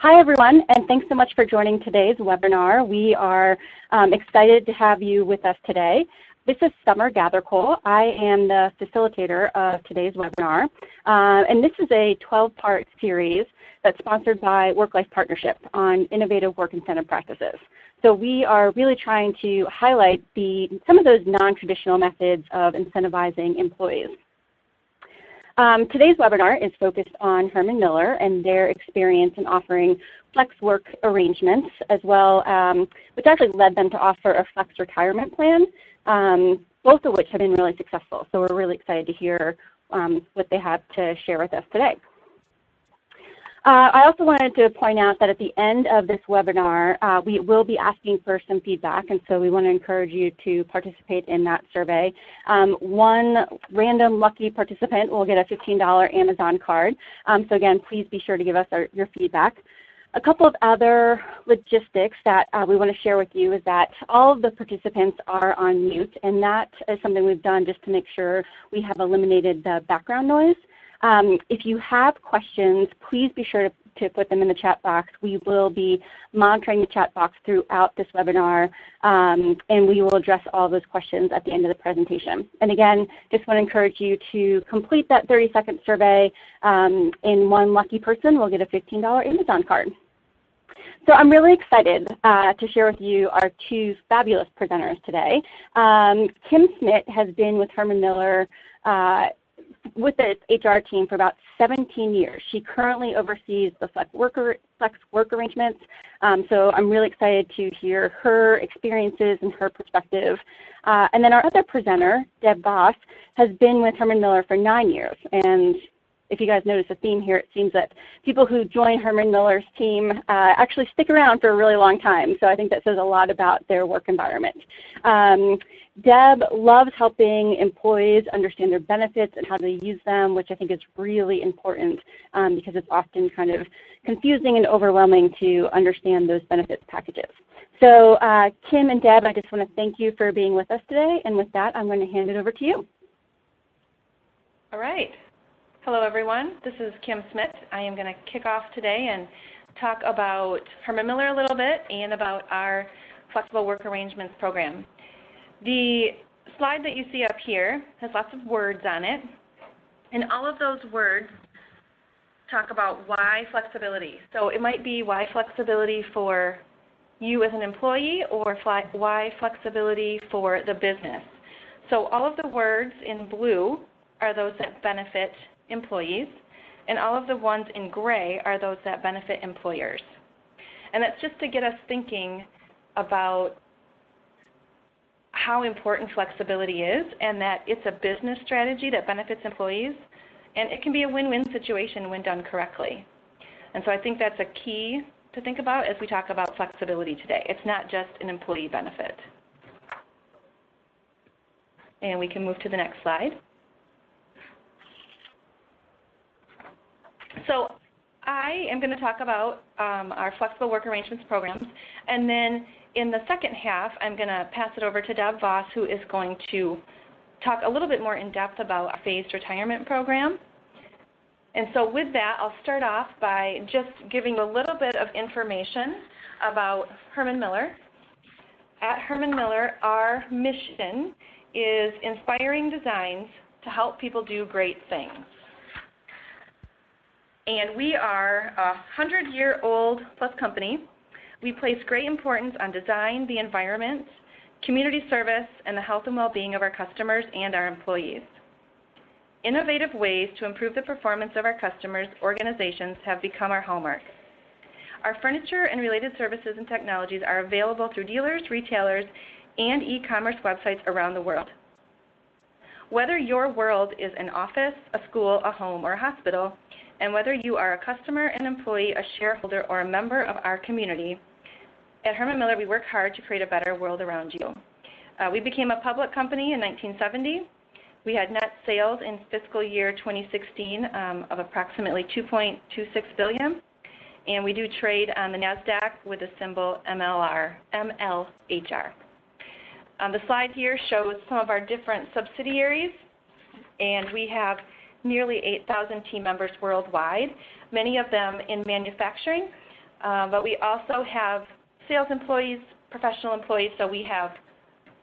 Hi, everyone, and thanks so much for joining today's webinar. We are excited to have you with us today. This is Summer Gathercole. I am the facilitator of today's webinar, and this is a 12-part series that's sponsored by WorkLife Partnership on innovative work incentive practices. So we are really trying to highlight some of those non-traditional methods of incentivizing employees. Today's webinar is focused on Herman Miller and their experience in offering flex work arrangements, as well, which actually led them to offer a flex retirement plan, both of which have been really successful. So we're really excited to hear what they have to share with us today. I also wanted to point out that at the end of this webinar, we will be asking for some feedback, and so we want to encourage you to participate in that survey. One random lucky participant will get a $15 Amazon card. So again, please be sure to give us your feedback. A couple of other logistics that we want to share with you is that all of the participants are on mute, and that is something we've done just to make sure we have eliminated the background noise. If you have questions, please be sure to put them in the chat box. We will be monitoring the chat box throughout this webinar, and we will address all those questions at the end of the presentation. And again, just want to encourage you to complete that 30-second survey, and one lucky person will get a $15 Amazon card. So I'm really excited to share with you our two fabulous presenters today. Kim Smith has been with Herman Miller with the HR team for about 17 years. She currently oversees the flex work arrangements. So I'm really excited to hear her experiences and her perspective. And then our other presenter, Deb Voss, has been with Herman Miller for 9 years. And if you guys notice a theme here, it seems that people who join Herman Miller's team actually stick around for a really long time. So I think that says a lot about their work environment. Deb loves helping employees understand their benefits and how to use them, which I think is really important because it's often kind of confusing and overwhelming to understand those benefits packages. So Kim and Deb, I just want to thank you for being with us today. And with that, I'm going to hand it over to you. All right. Hello, everyone. This is Kim Smith. I am going to kick off today and talk about Herman Miller a little bit and about our Flexible Work Arrangements program. The slide that you see up here has lots of words on it, and all of those words talk about why flexibility. So it might be why flexibility for you as an employee or why flexibility for the business. So all of the words in blue are those that benefit employees, and all of the ones in gray are those that benefit employers. And that's just to get us thinking about how important flexibility is and that it's a business strategy that benefits employees, and it can be a win-win situation when done correctly. And so I think that's a key to think about as we talk about flexibility today. It's not just an employee benefit. And we can move to the next slide. So I am going to talk about our Flexible Work Arrangements programs, and then in the second half, I'm going to pass it over to Deb Voss, who is going to talk a little bit more in depth about our phased retirement program. And so with that, I'll start off by just giving a little bit of information about Herman Miller. At Herman Miller, our mission is inspiring designs to help people do great things. And we are a 100-year-old plus company. We place great importance on design, the environment, community service, and the health and well-being of our customers and our employees. Innovative ways to improve the performance of our customers' organizations have become our hallmark. Our furniture and related services and technologies are available through dealers, retailers, and e-commerce websites around the world. Whether your world is an office, a school, a home, or a hospital, and whether you are a customer, an employee, a shareholder, or a member of our community, at Herman Miller we work hard to create a better world around you. We became a public company in 1970. We had net sales in fiscal year 2016 of approximately $2.26 billion, and we do trade on the NASDAQ with the symbol MLHR. The slide here shows some of our different subsidiaries, and we have nearly 8,000 team members worldwide, many of them in manufacturing, but we also have sales employees, professional employees, so we have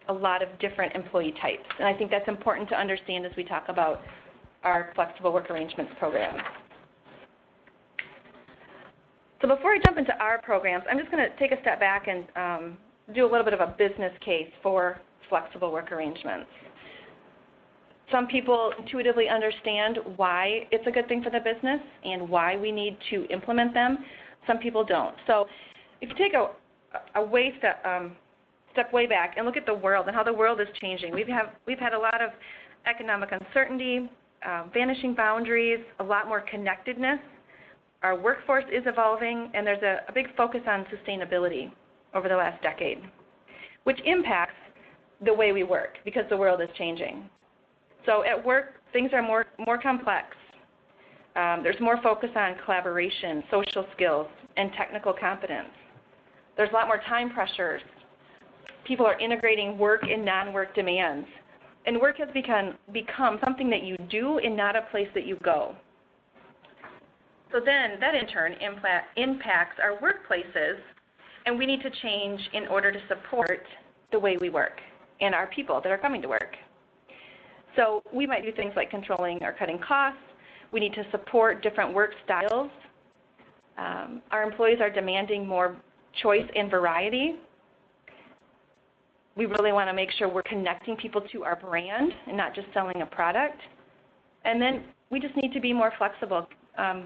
a lot of different employee types. And I think that's important to understand as we talk about our flexible work arrangements program. So before I jump into our programs, I'm just going to take a step back and do a little bit of a business case for flexible work arrangements. Some people intuitively understand why it's a good thing for the business and why we need to implement them. Some people don't. So if you take a step way back and look at the world and how the world is changing, we've had a lot of economic uncertainty, vanishing boundaries, a lot more connectedness. Our workforce is evolving, and there's a big focus on sustainability over the last decade, which impacts the way we work because the world is changing. So at work, things are more complex. There's more focus on collaboration, social skills, and technical competence. There's a lot more time pressures. People are integrating work and non-work demands. And work has become something that you do and not a place that you go. So then that in turn impacts our workplaces, and we need to change in order to support the way we work and our people that are coming to work. So we might do things like controlling or cutting costs. We need to support different work styles. Our employees are demanding more choice and variety. We really want to make sure we're connecting people to our brand and not just selling a product. And then we just need to be more flexible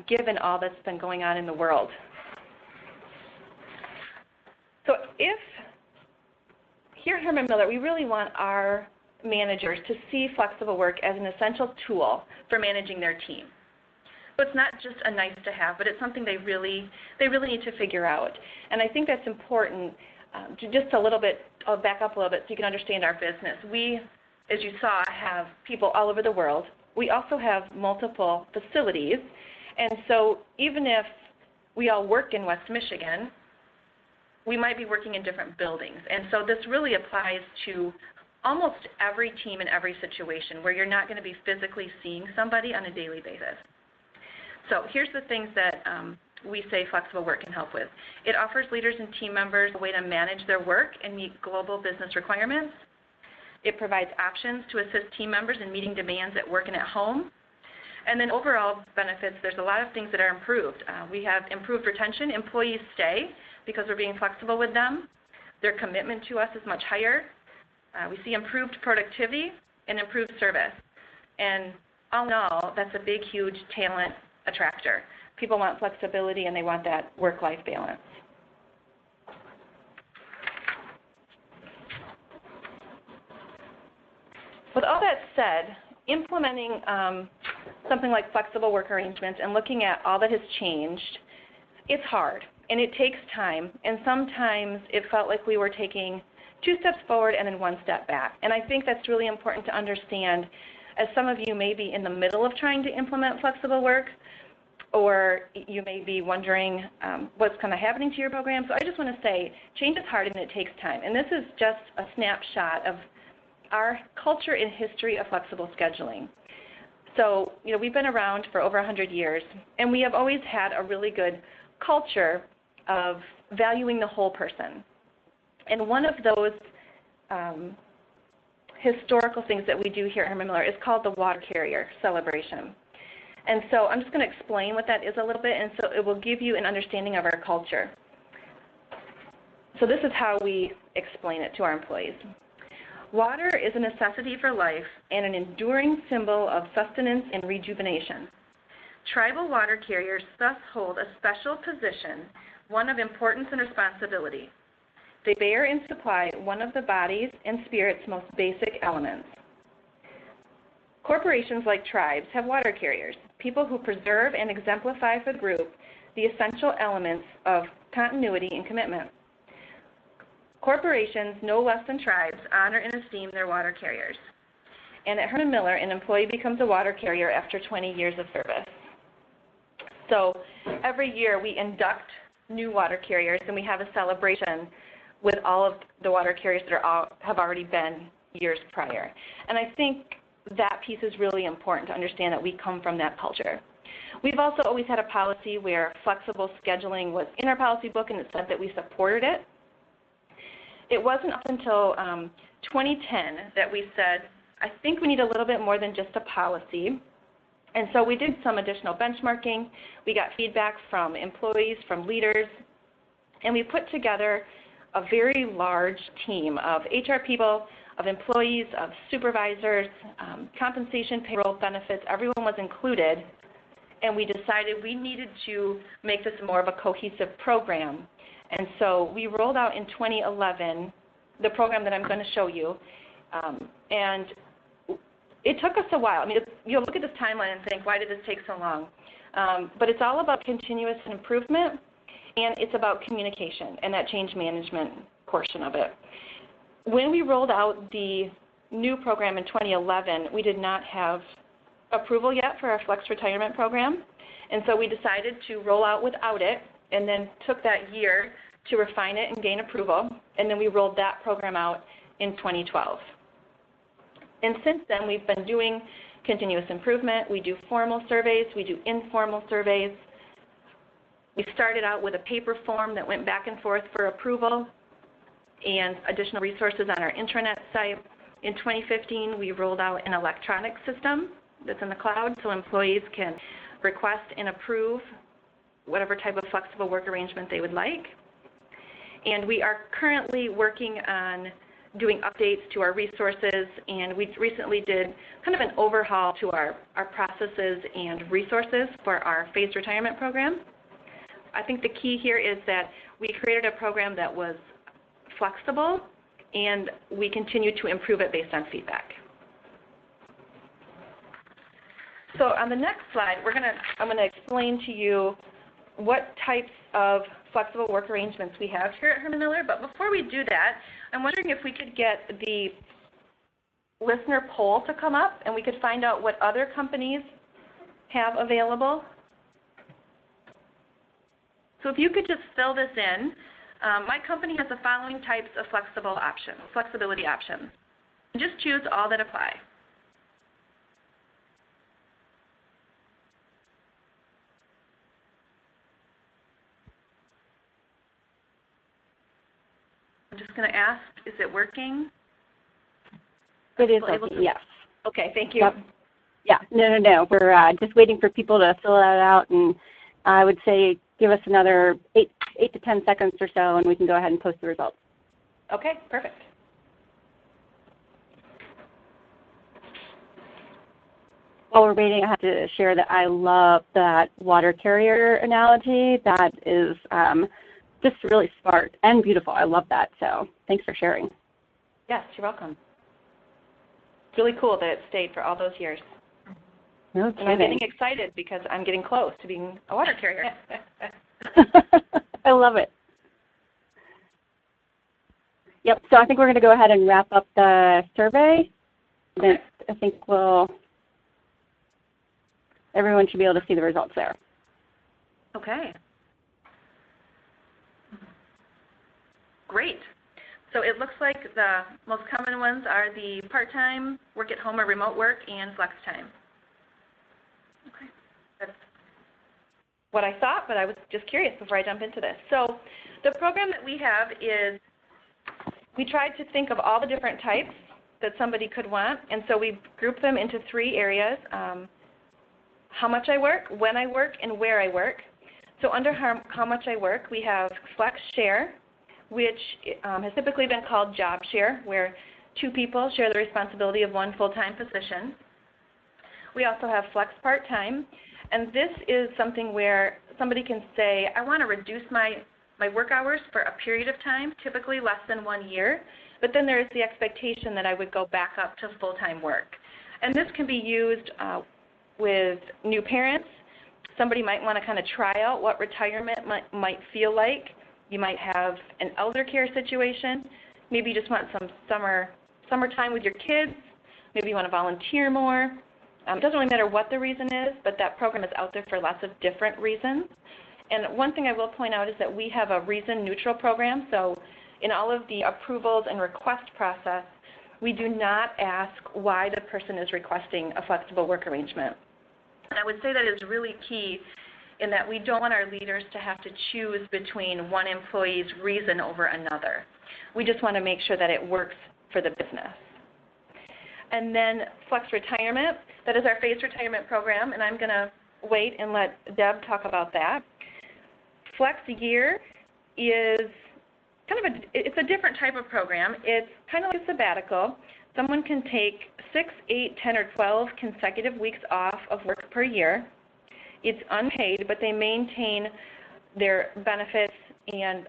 given all that's been going on in the world. So here at Herman Miller, we really want our managers to see flexible work as an essential tool for managing their team. So it's not just a nice to have, but it's something they really need to figure out. And I think that's important. Just a little bit, I'll back up a little bit so you can understand our business. We, as you saw, have people all over the world. We also have multiple facilities. And so even if we all work in West Michigan, we might be working in different buildings. And so this really applies to almost every team in every situation where you're not going to be physically seeing somebody on a daily basis. So here's the things that we say flexible work can help with. It offers leaders and team members a way to manage their work and meet global business requirements. It provides options to assist team members in meeting demands at work and at home. And then overall benefits, there's a lot of things that are improved. We have improved retention. Employees stay because we're being flexible with them. Their commitment to us is much higher. We see improved productivity and improved service. And all in all, that's a big, huge talent attractor. People want flexibility and they want that work-life balance. With all that said, implementing something like flexible work arrangements and looking at all that has changed, it's hard and it takes time, and sometimes it felt like we were taking 2 steps forward and then 1 step back. And I think that's really important to understand, as some of you may be in the middle of trying to implement flexible work, or you may be wondering what's kind of happening to your program. So I just want to say, change is hard and it takes time. And this is just a snapshot of our culture and history of flexible scheduling. So, we've been around for over 100 years, and we have always had a really good culture of valuing the whole person. And one of those historical things that we do here at Herman Miller is called the water carrier celebration. And so I'm just going to explain what that is a little bit, and so it will give you an understanding of our culture. So this is how we explain it to our employees. Water is a necessity for life and an enduring symbol of sustenance and rejuvenation. Tribal water carriers thus hold a special position, one of importance and responsibility. They bear and supply one of the body's and spirit's most basic elements. Corporations like tribes have water carriers, people who preserve and exemplify for the group the essential elements of continuity and commitment. Corporations, no less than tribes, honor and esteem their water carriers. And at Herman Miller, an employee becomes a water carrier after 20 years of service. So every year we induct new water carriers, and we have a celebration with all of the water carriers that have already been years prior. And I think that piece is really important to understand, that we come from that culture. We've also always had a policy where flexible scheduling was in our policy book, and it said that we supported it. It wasn't up until 2010 that we said, I think we need a little bit more than just a policy. And so we did some additional benchmarking. We got feedback from employees, from leaders, and we put together a very large team of HR people, of employees, of supervisors, compensation, payroll, benefits. Everyone was included, and we decided we needed to make this more of a cohesive program. And so we rolled out in 2011 the program that I'm going to show you, and it took us a while. I mean, you'll look at this timeline and think, why did this take so long? But it's all about continuous improvement, and it's about communication and that change management portion of it. When we rolled out the new program in 2011, we did not have approval yet for our Flex Retirement Program, and so we decided to roll out without it, and then took that year to refine it and gain approval, and then we rolled that program out in 2012. And since then, we've been doing continuous improvement. We do formal surveys. We do informal surveys. We started out with a paper form that went back and forth for approval and additional resources on our intranet site. In 2015, we rolled out an electronic system that's in the cloud so employees can request and approve whatever type of flexible work arrangement they would like. And we are currently working on doing updates to our resources, and we recently did kind of an overhaul to our processes and resources for our phased retirement program. I think the key here is that we created a program that was flexible, and we continue to improve it based on feedback. So on the next slide, I'm going to explain to you what types of flexible work arrangements we have here at Herman Miller. But before we do that, I'm wondering if we could get the listener poll to come up and we could find out what other companies have available. So if you could just fill this in. My company has the following types of flexibility options. Just choose all that apply. I'm just going to ask, is it working? It is working, yes. Okay, thank you. Yep. Yeah, no. We're just waiting for people to fill that out, and I would say give us another 8 to 10 seconds or so, and we can go ahead and post the results. Okay, perfect. While we're waiting, I have to share that I love that water carrier analogy. That is just really smart and beautiful. I love that, so thanks for sharing. Yes, you're welcome. It's really cool that it stayed for all those years. No kidding. And I'm getting excited because I'm getting close to being a water carrier. I love it. Yep, so I think we're going to go ahead and wrap up the survey. Okay. I think everyone should be able to see the results there. Okay. Great. So it looks like the most common ones are the part-time, work at home or remote work, and flex time. Okay. That's what I thought, but I was just curious before I jump into this. So the program that we have is, we tried to think of all the different types that somebody could want, and so we grouped them into 3 areas: how much I work, when I work, and where I work. So under how much I work, we have flex share, which has typically been called job share, where 2 people share the responsibility of 1 full-time position. We also have flex part-time, and this is something where somebody can say, I want to reduce my work hours for a period of time, typically less than 1 year, but then there is the expectation that I would go back up to full-time work. And this can be used with new parents. Somebody might want to kind of try out what retirement might feel like. You might have an elder care situation. Maybe you just want some summertime with your kids. Maybe you want to volunteer more. It doesn't really matter what the reason is, but that program is out there for lots of different reasons. And one thing I will point out is that we have a reason-neutral program. So in all of the approvals and request process, we do not ask why the person is requesting a flexible work arrangement. And I would say that is really key in that we don't want our leaders to have to choose between one employee's reason over another. We just want to make sure that it works for the business. And then Flex Retirement, that is our phased retirement program, and I'm going to wait and let Deb talk about that. Flex Year is it's a different type of program. It's kind of like a sabbatical. Someone can take 6, 8, 10, or 12 consecutive weeks off of work per year. It's unpaid, but they maintain their benefits and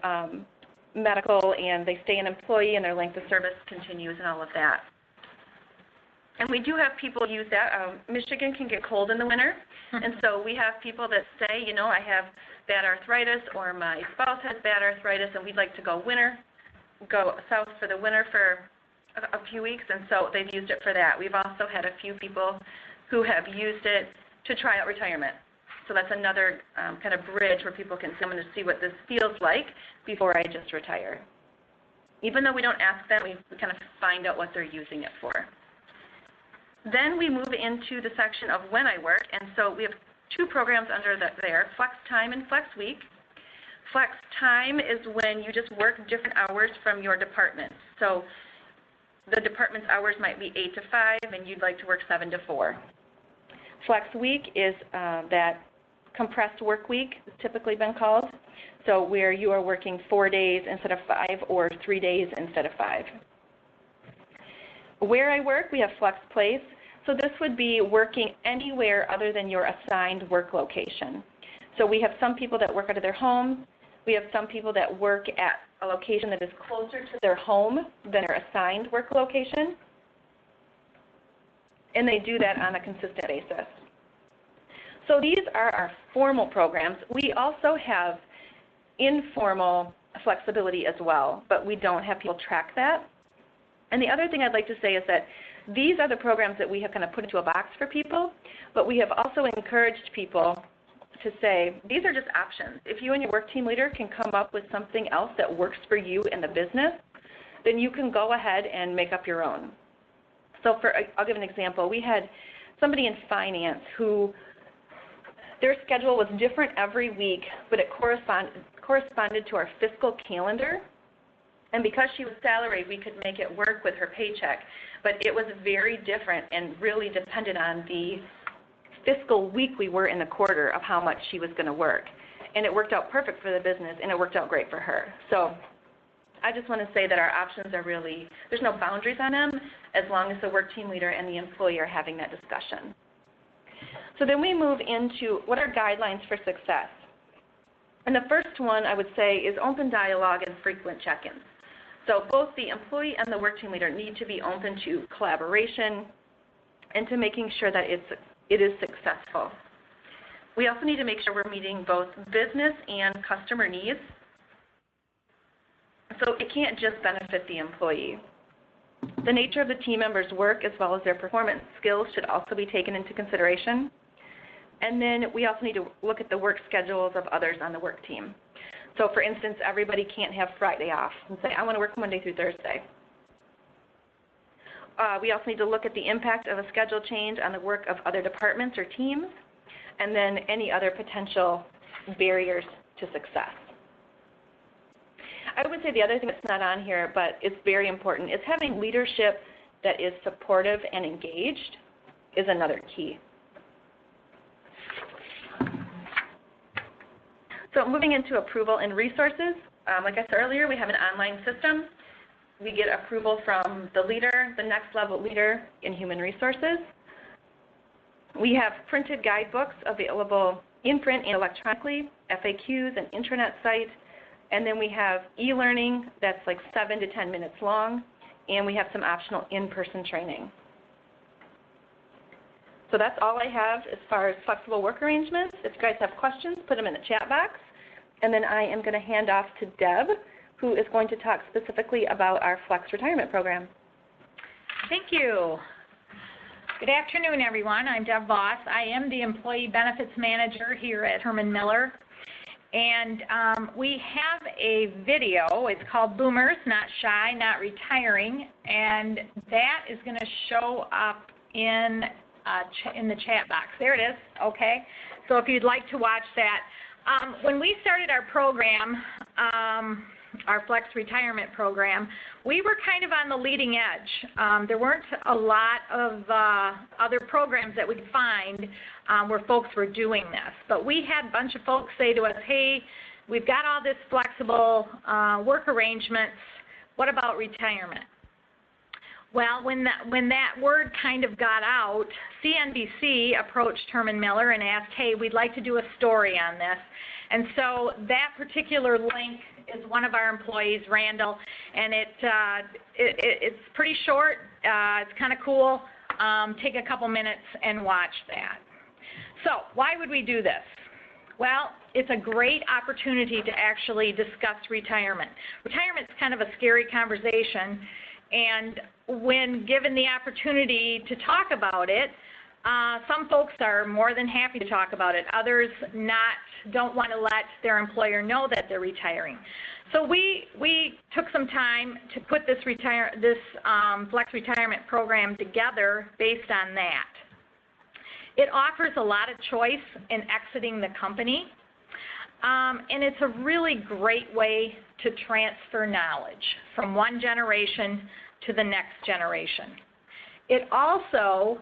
medical, and they stay an employee, and their length of service continues and all of that. And we do have people use that. Michigan can get cold in the winter, and so we have people that say, you know, I have bad arthritis, or my spouse has bad arthritis, and we'd like to go south for the winter for a few weeks, and so they've used it for that. We've also had a few people who have used it to try out retirement. So that's another kind of bridge where people can come in to see what this feels like before I just retire. Even though we don't ask them, we kind of find out what they're using it for. Then we move into the section of when I work, and so we have 2 programs under there, Flex Time and Flex Week. Flex Time is when you just work different hours from your department. So the department's hours might be 8 to 5, and you'd like to work 7 to 4. Flex Week is that compressed work week, it's typically been called, so where you are working 4 days instead of 5, or 3 days instead of 5. Where I work, we have Flex Place. So this would be working anywhere other than your assigned work location. So we have some people that work out of their home. We have some people that work at a location that is closer to their home than their assigned work location. And they do that on a consistent basis. So these are our formal programs. We also have informal flexibility as well, but we don't have people track that. And the other thing I'd like to say is that these are the programs that we have kind of put into a box for people, but we have also encouraged people to say, these are just options. If you and your work team leader can come up with something else that works for you in the business, then you can go ahead and make up your own. So I'll give an example. We had somebody in finance who their schedule was different every week, but it corresponded to our fiscal calendar. And because she was salaried, we could make it work with her paycheck. But it was very different and really depended on the fiscal week we were in the quarter of how much she was going to work. And it worked out perfect for the business, and it worked out great for her. So I just want to say that our options are really, there's no boundaries on them as long as the work team leader and the employee are having that discussion. So then we move into what are guidelines for success. And the first one I would say is open dialogue and frequent check-ins. So both the employee and the work team leader need to be open to collaboration and to making sure that it is successful. We also need to make sure we're meeting both business and customer needs. So it can't just benefit the employee. The nature of the team members' work as well as their performance skills should also be taken into consideration. And then we also need to look at the work schedules of others on the work team. So for instance, everybody can't have Friday off and say, I want to work Monday through Thursday. We also need to look at the impact of a schedule change on the work of other departments or teams, and then any other potential barriers to success. I would say the other thing that's not on here, but it's very important, is having leadership that is supportive and engaged is another key. So moving into approval and resources, like I said earlier, we have an online system. We get approval from the leader, the next level leader in human resources. We have printed guidebooks available in print and electronically, FAQs, an intranet site, and then we have e-learning that's like 7 to 10 minutes long, and we have some optional in-person training. So that's all I have as far as flexible work arrangements. If you guys have questions, put them in the chat box. And then I am going to hand off to Deb, who is going to talk specifically about our Flex Retirement Program. Thank you. Good afternoon, everyone. I'm Deb Voss. I am the Employee Benefits Manager here at Herman Miller. And we have a video. It's called Boomers, Not Shy, Not Retiring. And that is going to show up in in the chat box. There it is. Okay. So if you'd like to watch that. When we started our program, our Flex Retirement Program, we were kind of on the leading edge. There weren't a lot of other programs that we could find where folks were doing this. But we had a bunch of folks say to us, hey, we've got all this flexible work arrangements. What about retirement? Well, when that word kind of got out, CNBC approached Herman Miller and asked, hey, we'd like to do a story on this. And so that particular link is one of our employees, Randall, and it's pretty short. It's kind of cool. Take a couple minutes and watch that. So why would we do this? Well, it's a great opportunity to actually discuss retirement. Retirement's kind of a scary conversation, and when given the opportunity to talk about it, some folks are more than happy to talk about it. Others don't want to let their employer know that they're retiring. So we took some time to put this Flex Retirement Program together based on that. It offers a lot of choice in exiting the company, and it's a really great way to transfer knowledge from one generation to the next generation. It also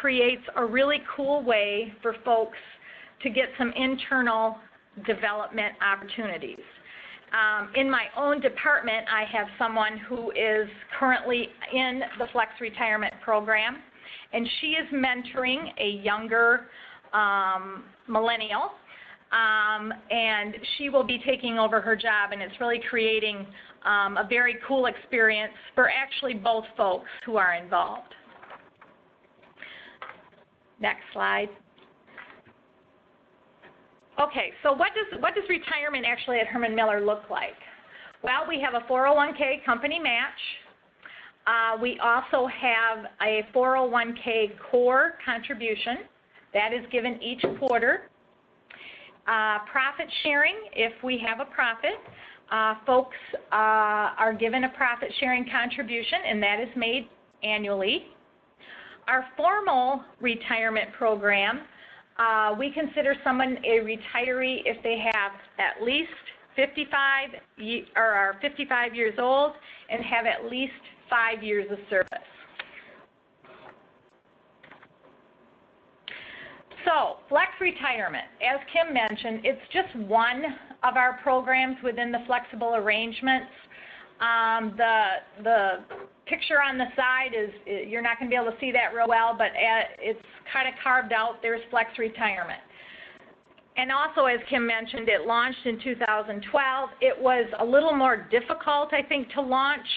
creates a really cool way for folks to get some internal development opportunities. In my own department, I have someone who is currently in the Flex Retirement Program, and she is mentoring a younger millennial, and she will be taking over her job, and it's really creating a very cool experience for actually both folks who are involved. Next slide. Okay, so what does retirement actually at Herman Miller look like? Well, we have a 401k company match. We also have a 401k core contribution that is given each quarter. Profit sharing, if we have a profit, folks are given a profit sharing contribution, and that is made annually. Our formal retirement program, we consider someone a retiree if they have at least 55 or are 55 years old and have at least 5 years of service. So, Flex Retirement, as Kim mentioned, it's just one of our programs within the flexible arrangements. The picture on the side is, you're not going to be able to see that real well, but it's kind of carved out. There's Flex Retirement. And also, as Kim mentioned, it launched in 2012. It was a little more difficult, I think, to launch.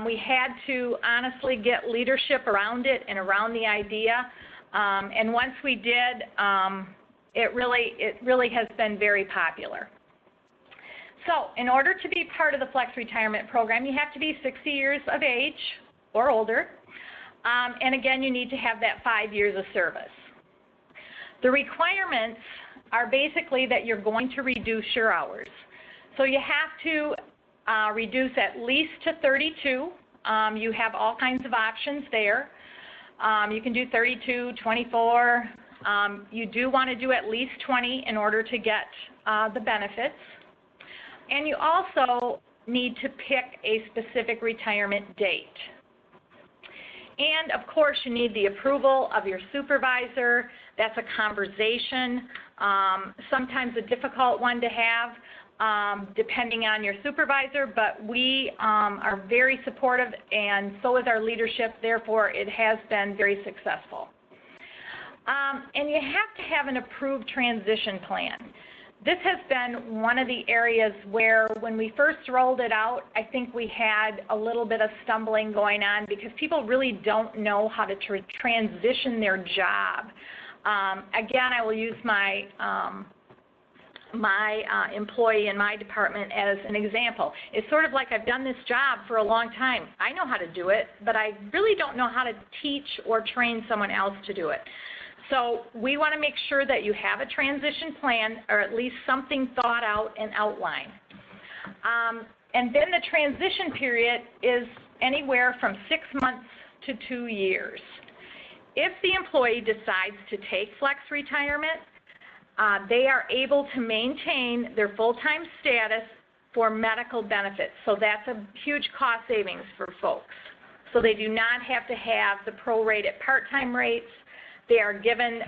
We had to honestly get leadership around it and around the idea. And once we did, it really has been very popular. So, in order to be part of the Flex Retirement Program, you have to be 60 years of age or older. And again, you need to have that 5 years of service. The requirements are basically that you're going to reduce your hours. So you have to reduce at least to 32. You have all kinds of options there. You can do 32, 24. You do want to do at least 20 in order to get the benefits. And you also need to pick a specific retirement date. And, of course, you need the approval of your supervisor. That's a conversation, sometimes a difficult one to have, depending on your supervisor, but we are very supportive, and so is our leadership. Therefore, it has been very successful. And you have to have an approved transition plan. This has been one of the areas where when we first rolled it out, I think we had a little bit of stumbling going on because people really don't know how to transition their job. Again, I will use my employee in my department as an example. It's sort of like I've done this job for a long time. I know how to do it, but I really don't know how to teach or train someone else to do it. So we want to make sure that you have a transition plan or at least something thought out and outlined. And then the transition period is anywhere from 6 months to 2 years. if the employee decides to take flex retirement, they are able to maintain their full-time status for medical benefits. So that's a huge cost savings for folks. So they do not have to have the prorated part-time rates. They are given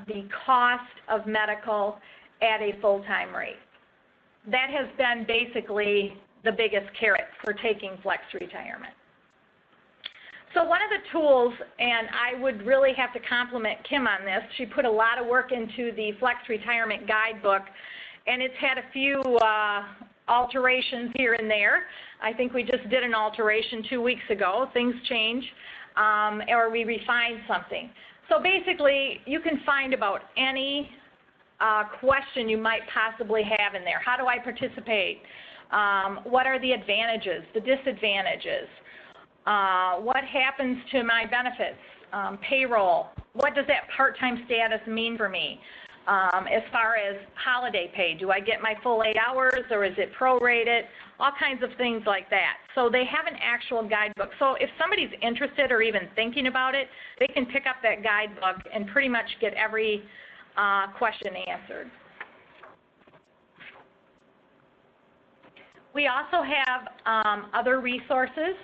the cost of medical at a full-time rate. That has been basically the biggest carrot for taking flex retirement. So one of the tools, and I would really have to compliment Kim on this, she put a lot of work into the Flex Retirement Guidebook, and it's had a few alterations here and there. I think we just did an alteration 2 weeks ago. Things change, or we refined something. So basically, you can find about any question you might possibly have in there. How do I participate? What are the advantages, the disadvantages? What happens to my benefits, payroll? What does that part-time status mean for me? As far as holiday pay, do I get my full 8 hours or is it prorated? All kinds of things like that. So they have an actual guidebook. So if somebody's interested or even thinking about it, they can pick up that guidebook and pretty much get every question answered. We also have other resources.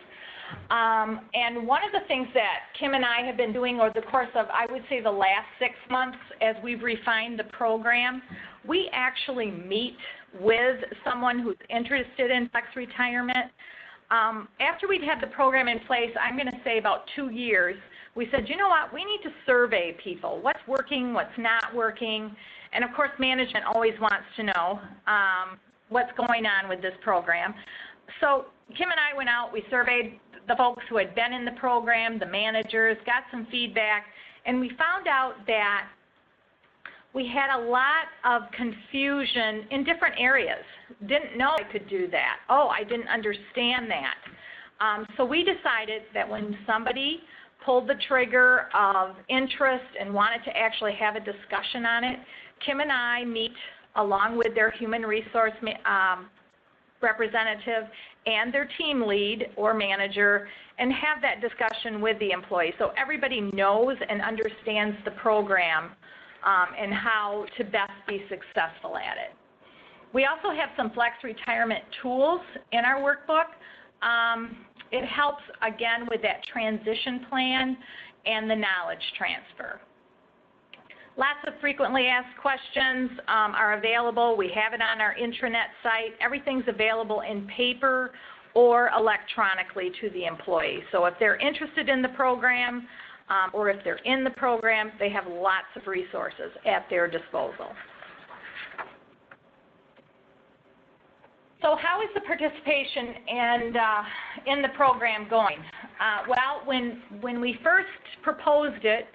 And one of the things that Kim and I have been doing over the course of, I would say, the last 6 months as we've refined the program, we actually meet with someone who's interested in flex retirement. After we'd had the program in place, I'm going to say about 2 years, we said, you know what, we need to survey people. What's working, what's not working? And of course, management always wants to know what's going on with this program. So Kim and I went out, we surveyed the folks who had been in the program, the managers, got some feedback, and we found out that we had a lot of confusion in different areas. Didn't know I could do that. Oh, I didn't understand that. So we decided that when somebody pulled the trigger of interest and wanted to actually have a discussion on it, Kim and I meet along with their human resource representative and their team lead or manager and have that discussion with the employee so everybody knows and understands the program and how to best be successful at it. We also have some flex retirement tools in our workbook. It helps, again, with that transition plan and the knowledge transfer. Lots of frequently asked questions are available. We have it on our intranet site. Everything's available in paper or electronically to the employee. So if they're interested in the program or if they're in the program, they have lots of resources at their disposal. So how is the participation and in the program going? Well, when we first proposed it,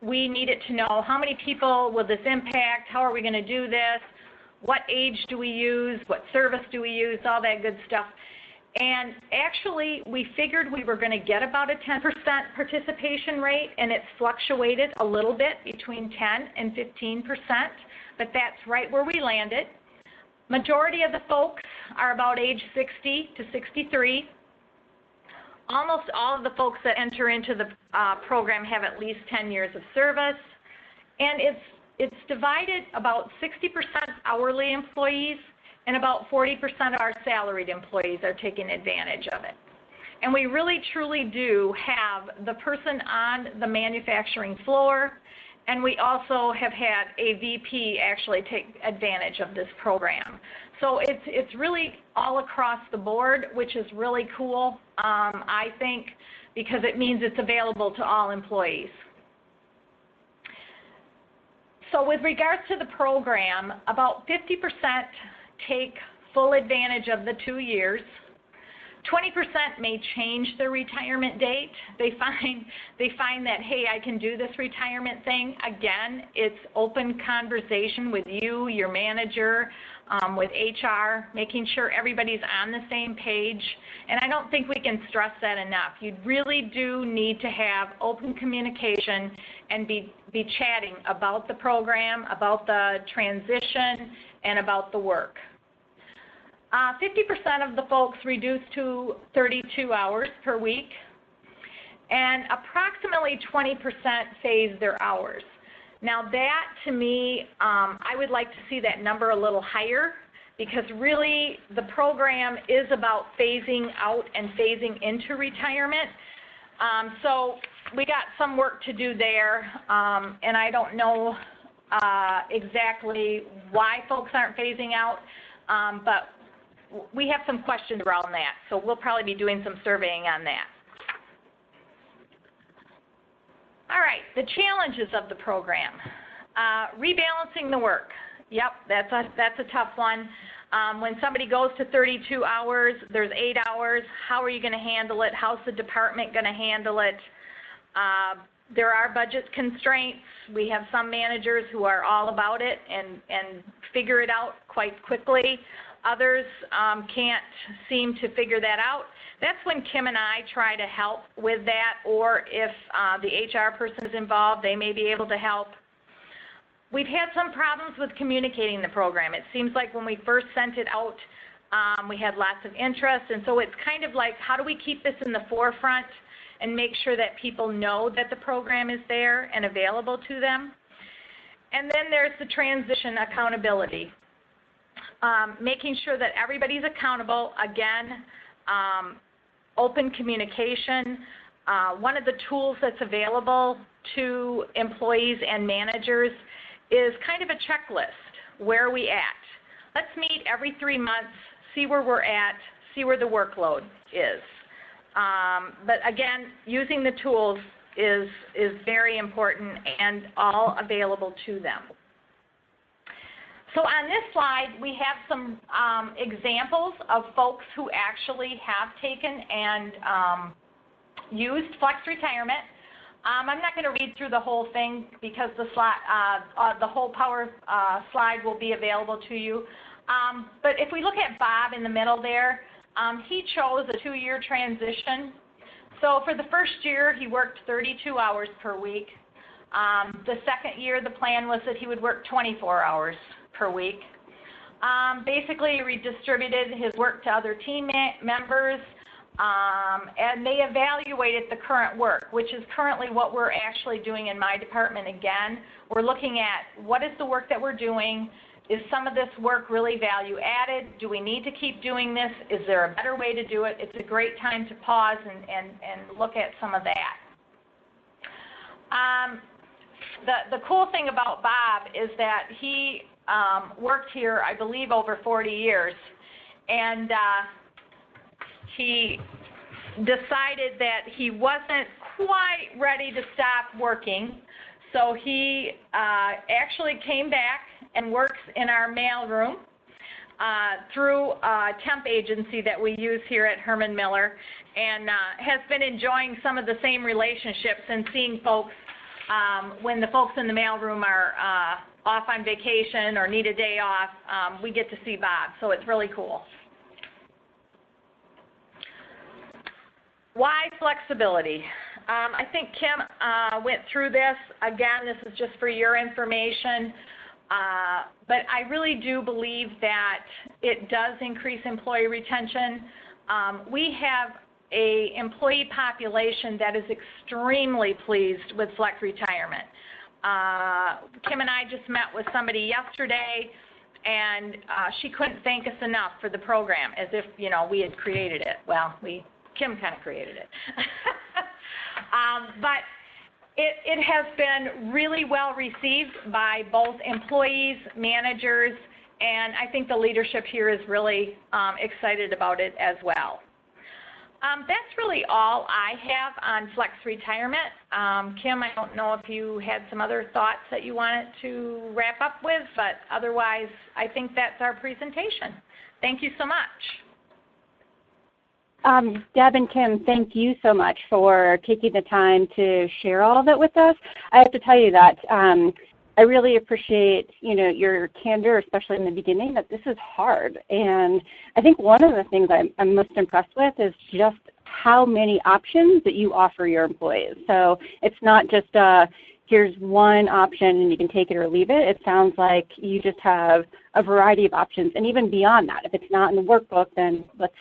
we needed to know how many people will this impact, how are we going to do this, what age do we use, what service do we use, all that good stuff. And actually, we figured we were going to get about a 10% participation rate, and it's fluctuated a little bit between 10 and 15%, but that's right where we landed. Majority of the folks are about age 60 to 63. Almost all of the folks that enter into the program have at least 10 years of service, and it's divided about 60% hourly employees and about 40% of our salaried employees are taking advantage of it. And we really truly do have the person on the manufacturing floor, and we also have had a VP actually take advantage of this program. So it's really all across the board, which is really cool, I think, because it means it's available to all employees. So with regards to the program, about 50% take full advantage of the 2 years. 20% may change their retirement date. They find that, hey, I can do this retirement thing. Again, it's open conversation with you, your manager, with HR, making sure everybody's on the same page. And I don't think we can stress that enough. You really do need to have open communication and be chatting about the program, about the transition, and about the work. 50% of the folks reduced to 32 hours per week. and approximately 20% phase their hours. Now that, to me, I would like to see that number a little higher, because really the program is about phasing out and phasing into retirement. So we got some work to do there, and I don't know exactly why folks aren't phasing out, but we have some questions around that, so we'll probably be doing some surveying on that. All right, the challenges of the program. Rebalancing the work. Yep, that's a tough one. When somebody goes to 32 hours, there's 8 hours. How are you going to handle it? How's the department going to handle it? There are budget constraints. We have some managers who are all about it and figure it out quite quickly. Others can't seem to figure that out. That's when Kim and I try to help with that, or if the HR person is involved, they may be able to help. We've had some problems with communicating the program. It seems like when we first sent it out, we had lots of interest, and so it's kind of like, how do we keep this in the forefront and make sure that people know that the program is there and available to them? And then there's the transition accountability. Making sure that everybody's accountable. Again, open communication. One of the tools that's available to employees and managers is kind of a checklist. Where are we at? Let's meet every 3 months, see where we're at, see where the workload is. But again, using the tools is very important and all available to them. So on this slide, we have some examples of folks who actually have taken and used Flex Retirement. I'm not going to read through the whole thing because the whole power slide will be available to you. But if we look at Bob in the middle there, he chose a 2-year transition. So for the first year, he worked 32 hours per week. The second year, the plan was that he would work 24 hours per week. Basically, he redistributed his work to other team members, and they evaluated the current work, which is currently what we're actually doing in my department again. We're looking at what is the work that we're doing. Is some of this work really value added? Do we need to keep doing this? Is there a better way to do it? It's a great time to pause and look at some of that. The cool thing about Bob is that he worked here, I believe, over 40 years, and he decided that he wasn't quite ready to stop working, so he actually came back and works in our mailroom through a temp agency that we use here at Herman Miller, and has been enjoying some of the same relationships and seeing folks when the folks in the mailroom are off on vacation or need a day off. We get to see Bob, so it's really cool. Why flexibility? I think Kim went through this. Again, this is just for your information. But I really do believe that it does increase employee retention. We have an employee population that is extremely pleased with Flex Retirement. Kim and I just met with somebody yesterday, and she couldn't thank us enough for the program, as if, you know, we had created it. Well, Kim kind of created it. But it has been really well received by both employees, managers, and I think the leadership here is really excited about it as well. That's really all I have on Flex Retirement. Kim, I don't know if you had some other thoughts that you wanted to wrap up with, but otherwise I think that's our presentation. Thank you so much. Deb and Kim, thank you so much for taking the time to share all of it with us. I have to tell you that I really appreciate, you know, your candor, especially in the beginning, that this is hard. And I think one of the things I'm most impressed with is just how many options that you offer your employees. So it's not just here's one option and you can take it or leave it. It sounds like you just have a variety of options, and even beyond that, if it's not in the workbook, then let's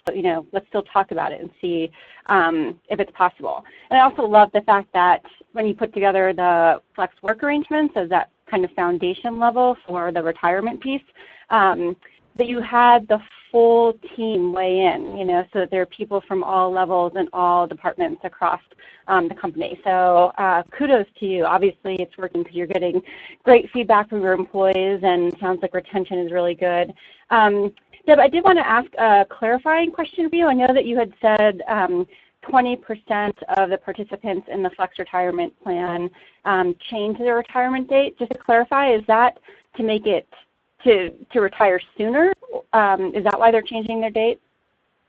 still talk about it and see if it's possible. And I also love the fact that when you put together the flex work arrangements as that kind of foundation level for the retirement piece, that you had the full team weigh in, so that there are people from all levels and all departments across the company. So kudos to you. Obviously, it's working because you're getting great feedback from your employees, and it sounds like retention is really good. Deb, I did want to ask a clarifying question for you. I know that you had said 20% of the participants in the Flex Retirement Plan change their retirement date. Just to clarify, is that to make it to retire sooner? Is that why they're changing their date?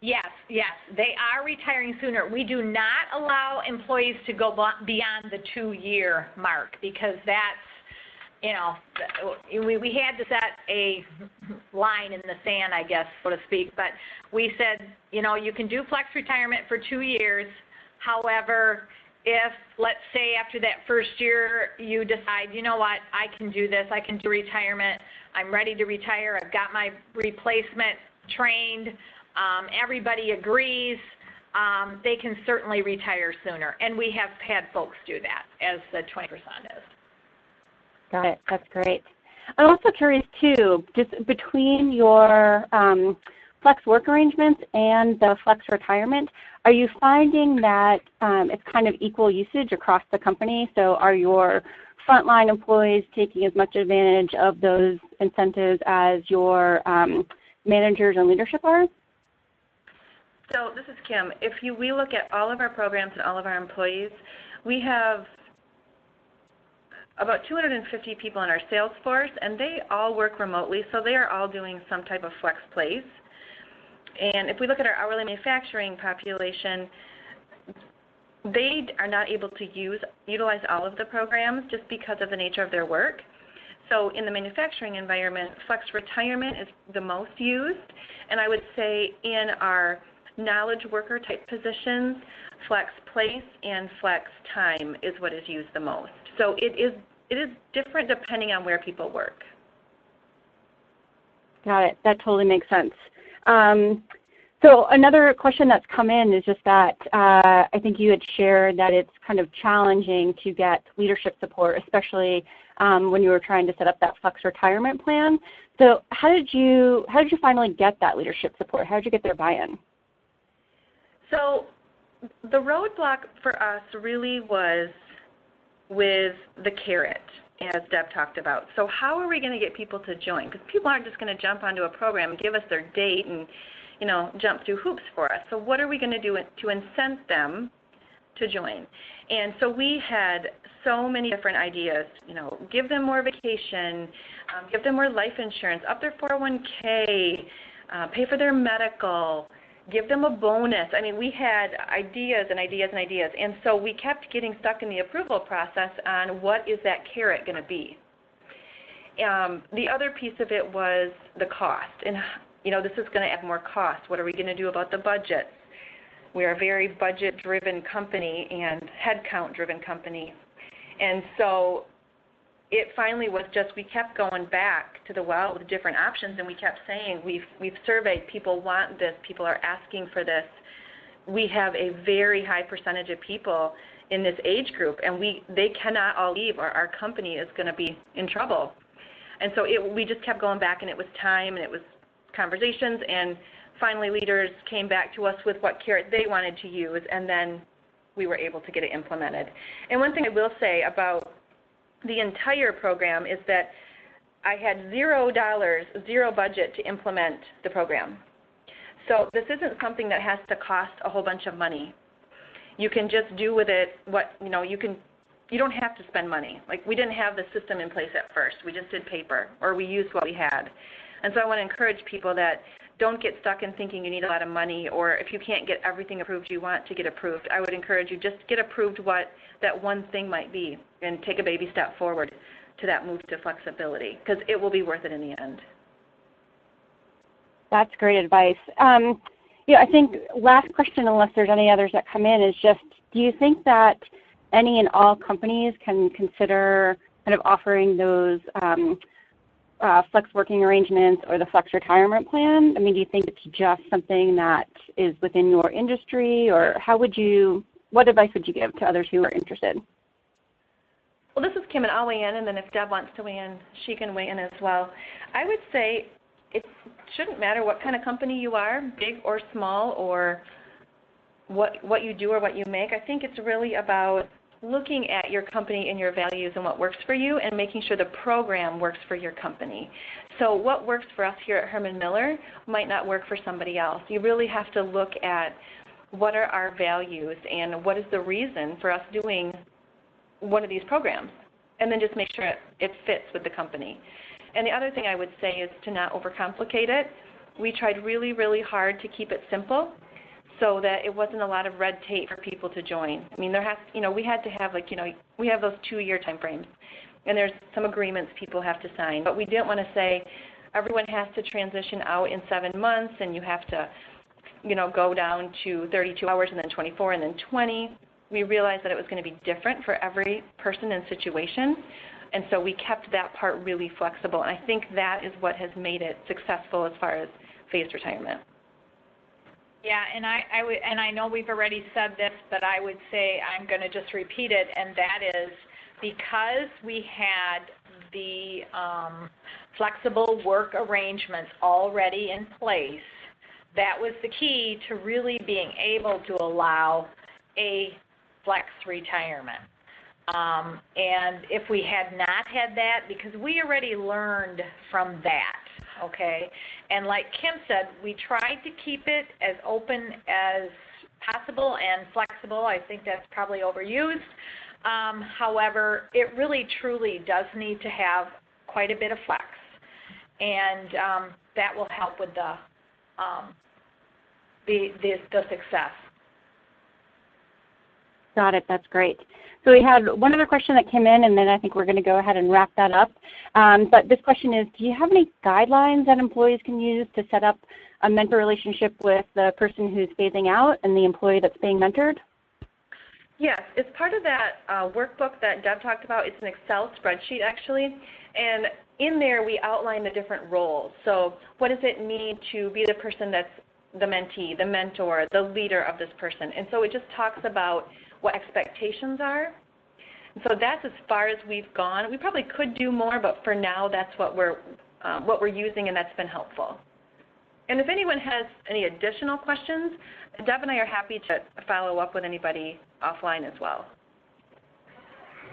Yes, they are retiring sooner. We do not allow employees to go beyond the 2-year mark, because that's, we had to set a line in the sand, I guess, so to speak. But we said, you can do flex retirement for 2 years. However, if, let's say, after that first year, you decide, you know what, I can do this, I can do retirement, I'm ready to retire, I've got my replacement trained, everybody agrees, they can certainly retire sooner. And we have had folks do that, as the 20% is. Got it. That's great. I'm also curious, too, just between your flex work arrangements and the flex retirement, are you finding that it's kind of equal usage across the company? So are your frontline employees taking as much advantage of those incentives as your managers and leadership are? So this is Kim. If we look at all of our programs and all of our employees, we have about 250 people in our sales force, and they all work remotely, so they are all doing some type of flex place. And if we look at our hourly manufacturing population, they are not able to utilize all of the programs just because of the nature of their work. So in the manufacturing environment, flex retirement is the most used, and I would say in our knowledge worker type positions, flex place and flex time is what is used the most. So it is different depending on where people work. Got it. That totally makes sense. So another question that's come in is just that I think you had shared that it's kind of challenging to get leadership support, especially when you were trying to set up that flex retirement plan. So how did you finally get that leadership support? How did you get their buy-in? So the roadblock for us really was with the carrot, as Deb talked about. So how are we going to get people to join? Because people aren't just going to jump onto a program and give us their date and, jump through hoops for us. So what are we going to do to incent them to join? And so we had so many different ideas. Give them more vacation, give them more life insurance, up their 401k, pay for their medical, give them a bonus. I mean, we had ideas and ideas and ideas. And so we kept getting stuck in the approval process on what is that carrot going to be. The other piece of it was the cost. And, this is going to add more cost. What are we going to do about the budget? We are a very budget-driven company and headcount-driven company. And so it finally was just we kept going back to the well with different options, and we kept saying we've surveyed, people want this, people are asking for this. We have a very high percentage of people in this age group, and they cannot all leave, or our company is going to be in trouble. And so we just kept going back, and it was time, and it was conversations, and finally leaders came back to us with what carrot they wanted to use, and then we were able to get it implemented. And one thing I will say about the entire program is that I had $0, zero budget to implement the program. So this isn't something that has to cost a whole bunch of money. You can just do with it you don't have to spend money. Like, we didn't have the system in place at first. We just did paper, or we used what we had. And so I want to encourage people that don't get stuck in thinking you need a lot of money, or if you can't get everything approved you want to get approved. I would encourage you just get approved what that one thing might be, and take a baby step forward to that move to flexibility, because it will be worth it in the end. That's great advice. I think last question, unless there's any others that come in, is just, do you think that any and all companies can consider kind of offering those flex working arrangements or the flex retirement plan? I mean, do you think it's just something that is within your industry, or what advice would you give to others who are interested? Well, this is Kim, and I'll weigh in, and then if Deb wants to weigh in, she can weigh in as well. I would say it shouldn't matter what kind of company you are, big or small, or what you do or what you make. I think it's really about looking at your company and your values and what works for you and making sure the program works for your company. So what works for us here at Herman Miller might not work for somebody else. You really have to look at what are our values and what is the reason for us doing one of these programs, and then just make sure it fits with the company. And the other thing I would say is to not overcomplicate it. We tried really, really hard to keep it simple so that it wasn't a lot of red tape for people to join. I mean, we had to have we have those 2-year time frames, and there's some agreements people have to sign. But we didn't want to say everyone has to transition out in 7 months, and you have to, go down to 32 hours and then 24 and then 20. We realized that it was going to be different for every person and situation, and so we kept that part really flexible. And I think that is what has made it successful as far as phased retirement. Yeah, and I know we've already said this, but I would say I'm going to just repeat it, and that is because we had the flexible work arrangements already in place, that was the key to really being able to allow a flex retirement. And if we had not had that, because we already learned from that, okay? And like Kim said, we tried to keep it as open as possible and flexible. I think that's probably overused. However, it really truly does need to have quite a bit of flex, and that will help with the success. Got it. That's great. So we had one other question that came in, and then I think we're going to go ahead and wrap that up. But this question is, do you have any guidelines that employees can use to set up a mentor relationship with the person who's phasing out and the employee that's being mentored? Yes, it's part of that workbook that Deb talked about. It's an Excel spreadsheet, actually, and in there we outline the different roles. So what does it mean to be the person that's the mentee, the mentor, the leader of this person? And so it just talks about what expectations are. And so that's as far as we've gone. We probably could do more, but for now that's what we're using, and that's been helpful. And if anyone has any additional questions, Deb and I are happy to follow up with anybody offline as well.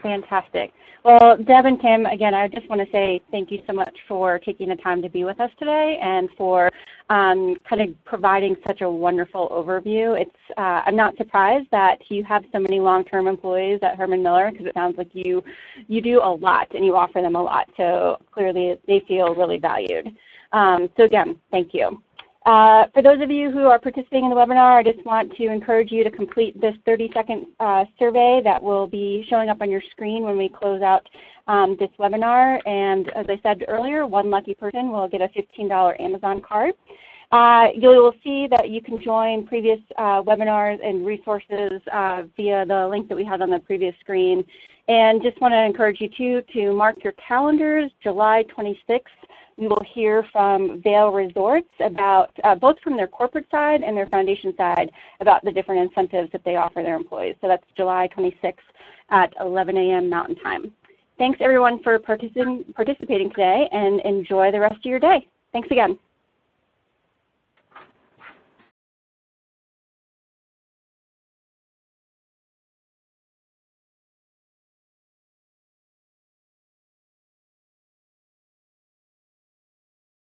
Fantastic. Well, Deb and Kim, again, I just want to say thank you so much for taking the time to be with us today and for kind of providing such a wonderful overview. I'm not surprised that you have so many long-term employees at Herman Miller, because it sounds like you do a lot and you offer them a lot. So clearly they feel really valued. So again, thank you. For those of you who are participating in the webinar, I just want to encourage you to complete this 30-second survey that will be showing up on your screen when we close out this webinar. And as I said earlier, one lucky person will get a $15 Amazon card. You will see that you can join previous webinars and resources via the link that we had on the previous screen. And just want to encourage you to mark your calendars. July 26th, we will hear from Vail Resorts about, both from their corporate side and their foundation side, about the different incentives that they offer their employees. So that's July 26th at 11 a.m. Mountain Time. Thanks everyone for participating today, and enjoy the rest of your day. Thanks again.